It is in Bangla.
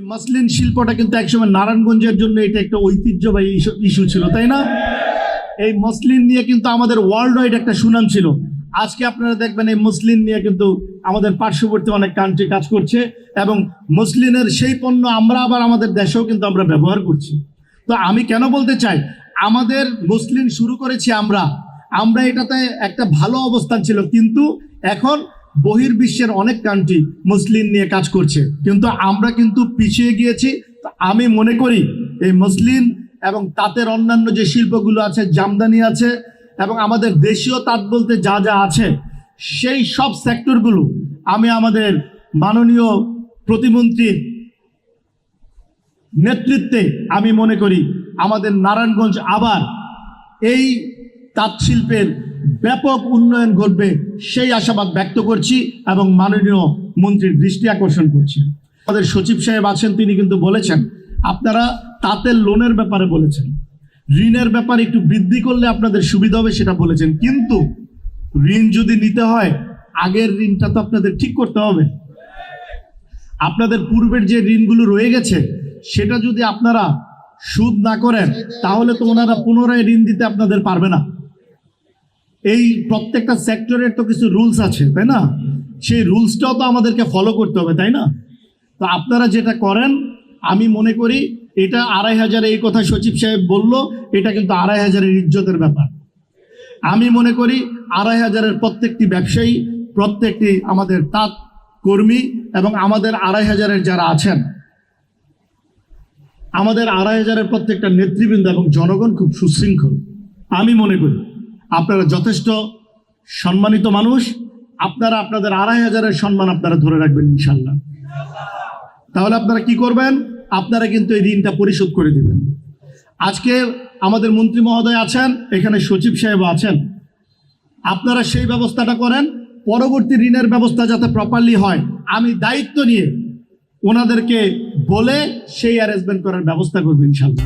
মসলিন শিল্পটা কিন্তু একসময় নারায়ণগঞ্জের জন্য এটা একটা ঐতিহ্যবাহী ইস্যু ছিল, তাই না? এই মসলিন নিয়ে কিন্তু আমাদের ওয়ার্ল্ড ওয়াইড একটা সুনাম ছিল। আজকে আপনারা দেখবেন এই মসলিন নিয়ে কিন্তু আমাদের পার্শ্ববর্তী অনেক কান্ট্রি কাজ করছে এবং মসলিনের সেই পণ্য আমরা আবার আমাদের দেশেও কিন্তু আমরা ব্যবহার করছি। তো আমি কেন বলতে চাই, আমাদের মসলিন শুরু করেছি আমরা এটাতে একটা ভালো অবস্থান ছিল, কিন্তু এখন বহির্বিশ্বের অনেক কান্ট্রি মসলিন নিয়ে কাজ করছে, কিন্তু আমরা কিন্তু পিছিয়ে গিয়েছি। আমি মনে করি এই মসলিন এবং তাঁতের অন্যান্য যে শিল্পগুলো আছে, জামদানি আছে এবং আমাদের দেশীয় তাঁত বলতে যা যা আছে, সেই সব সেক্টরগুলো আমি আমাদের মাননীয় প্রতিমন্ত্রীর নেতৃত্বে আমি মনে করি আমাদের নারায়ণগঞ্জ আবার এই তাঁত শিল্পের ব্যাপক উন্নয়ন ঘটবে, সেই আশাবাদ ব্যক্ত করছি এবং মাননীয় মন্ত্রীর দৃষ্টি আকর্ষণ করছি। আমাদের সচিব সাহেব আছেন, তিনি কিন্তু বলেছেন আপনারা তাঁতের লোনের ব্যাপারে বলেছেন, ঋণের ব্যাপারে একটু বৃদ্ধি করলে আপনাদের সুবিধা হবে সেটা বলেছেন, কিন্তু ঋণ যদি নিতে হয় আগের ঋণটা তো আপনাদের ঠিক করতে হবে। আপনাদের পূর্বের যে ঋণগুলো রয়ে গেছে সেটা যদি আপনারা সুদ না করেন তাহলে তো ওনারা পুনরায় ঋণ দিতে আপনাদের পারবে না। এই প্রত্যেকটা সেক্টরের তো কিছু রুলস আছে, তাই না? সেই রুলসটাও তো আমাদেরকে ফলো করতে হবে, তাই না? তো আপনারা যেটা করেন আমি মনে করি এটা ২৫০০, এই কথা সচিব সাহেব বলল, এটা কিন্তু ২৫০০-এর ইজ্জতের ব্যাপার। আমি মনে করি ২৫০০-এর প্রত্যেকটি ব্যবসায়ী, প্রত্যেকটি আমাদের তাঁত কর্মী এবং আমাদের ২৫০০-এর যারা আছেন, আমাদের ২৫০০-এর প্রত্যেকটা নেতৃবৃন্দ এবং জনগণ খুব সুশৃঙ্খল। আমি মনে করি আপনারা যথেষ্ট সম্মানিত মানুষ, আপনারা আপনাদের ২৫০০-এর সম্মান আপনারা ধরে রাখবেন ইনশাল্লাহ। তাহলে আপনারা কি করবেন? আপনারা কিন্তু এই ঋণটা পরিশোধ করে দিবেন। আজকে আমাদের মন্ত্রী মহোদয় আছেন, এখানে সচিব সাহেব আছেন, আপনারা সেই ব্যবস্থাটা করেন। পরবর্তী ঋণের ব্যবস্থা যাতে প্রপারলি হয়, আমি দায়িত্ব নিয়ে ওনাদেরকে বলে সেই অ্যারেঞ্জমেন্ট করার ব্যবস্থা করবো ইনশাল্লাহ।